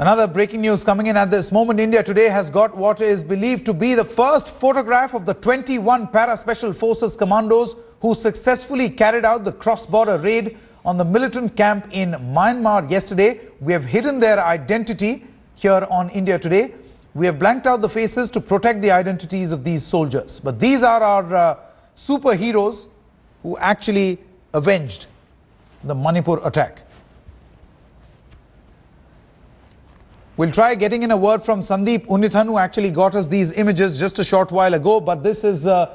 Another breaking news coming in at this moment. India today has got what is believed to be the first photograph of the 21 Para-Special Forces Commandos who successfully carried out the cross-border raid on the militant camp in Myanmar yesterday. We have hidden their identity here on India Today. We have blanked out the faces to protect the identities of these soldiers. But these are our superheroes who actually avenged the Manipur attack. We'll try getting in a word from Sandeep Unithan, who actually got us these images just a short while ago. But this is the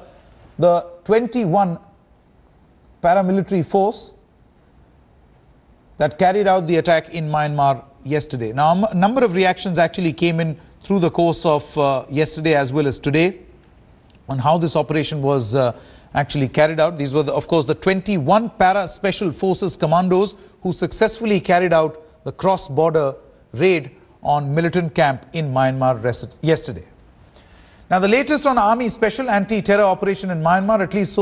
21 paramilitary force that carried out the attack in Myanmar yesterday. Now, a number of reactions actually came in through the course of yesterday as well as today on how this operation was actually carried out. These were, of course, the 21 Para-Special Forces Commandos who successfully carried out the cross-border raid on militant camp in Myanmar yesterday. Now, the latest on Army Special Anti-Terror Operation in Myanmar, at least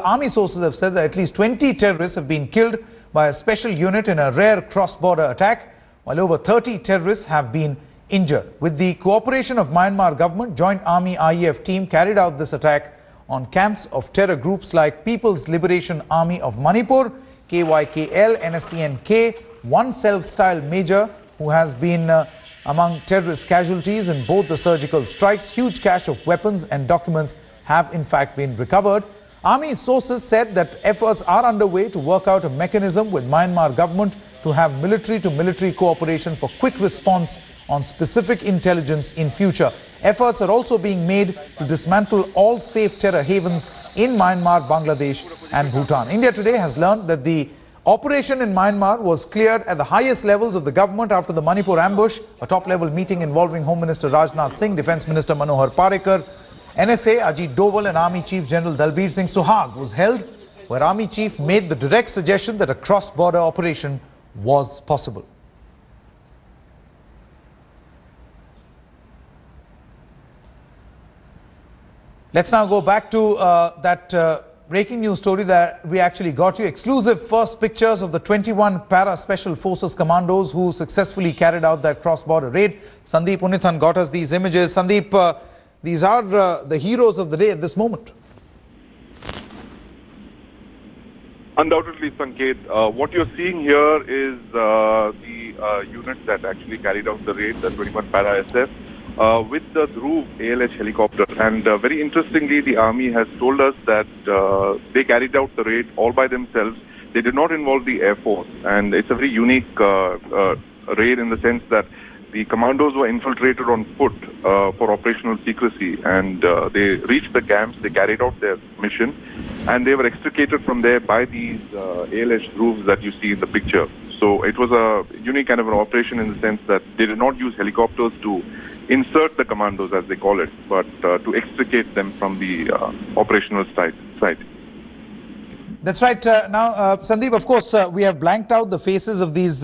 Army sources have said that at least 20 terrorists have been killed by a special unit in a rare cross-border attack, while over 30 terrorists have been injured. With the cooperation of Myanmar government, Joint Army IEF team carried out this attack on camps of terror groups like People's Liberation Army of Manipur, KYKL, NSCN-K, one self-styled major who has been among terrorist casualties in both the surgical strikes. Huge cache of weapons and documents have in fact been recovered. Army sources said that efforts are underway to work out a mechanism with Myanmar government to have military-to-military cooperation for quick response on specific intelligence in future. Efforts are also being made to dismantle all safe terror havens in Myanmar, Bangladesh and Bhutan. India Today has learned that the operation in Myanmar was cleared at the highest levels of the government after the Manipur ambush. A top-level meeting involving Home Minister Rajnath Singh, Defence Minister Manohar Parrikar, NSA Ajit Doval and Army Chief General Dalbir Singh Suhag was held, where Army Chief made the direct suggestion that a cross-border operation was possible. Let's now go back to that breaking news story that we actually got you. Exclusive first pictures of the 21 Para-Special Forces Commandos who successfully carried out that cross-border raid. Sandeep Unithan got us these images. Sandeep, these are the heroes of the day at this moment. Undoubtedly, Sanket. What you're seeing here is the unit that actually carried out the raid, the 21 Para-SF. With the Dhruv ALH helicopter. And very interestingly, the Army has told us that they carried out the raid all by themselves. They did not involve the Air Force. And it's a very unique raid in the sense that the commandos were infiltrated on foot for operational secrecy. And they reached the camps, they carried out their mission, and they were extricated from there by these ALH Dhruvs that you see in the picture. So it was a unique kind of an operation in the sense that they did not use helicopters to insert the commandos, as they call it, but to extricate them from the operational site. That's right. Now, Sandeep, of course, we have blanked out the faces of these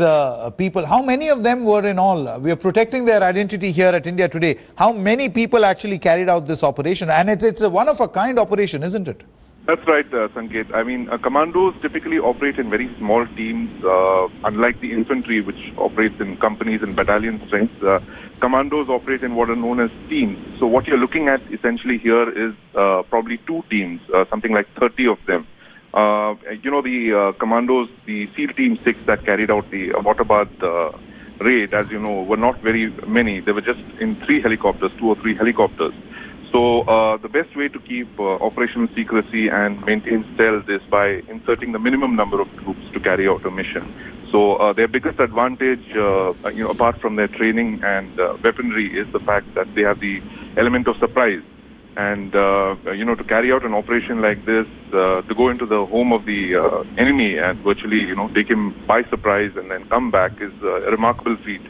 people. How many of them were in all? We are protecting their identity here at India Today. How many people actually carried out this operation? And it's a one-of-a-kind operation, isn't it? That's right, Sanket. I mean, commandos typically operate in very small teams, unlike the infantry, which operates in companies and battalion strength. Commandos operate in what are known as teams. So what you're looking at essentially here is probably two teams, something like 30 of them. You know, the commandos, the SEAL Team 6 that carried out the Abbottabad raid, as you know, were not very many. They were just in 3 helicopters, 2 or 3 helicopters. So the best way to keep operational secrecy and maintain stealth is by inserting the minimum number of troops to carry out a mission. So their biggest advantage, you know, apart from their training and weaponry, is the fact that they have the element of surprise. And you know, to carry out an operation like this, to go into the home of the enemy and virtually, you know, take him by surprise and then come back is a remarkable feat.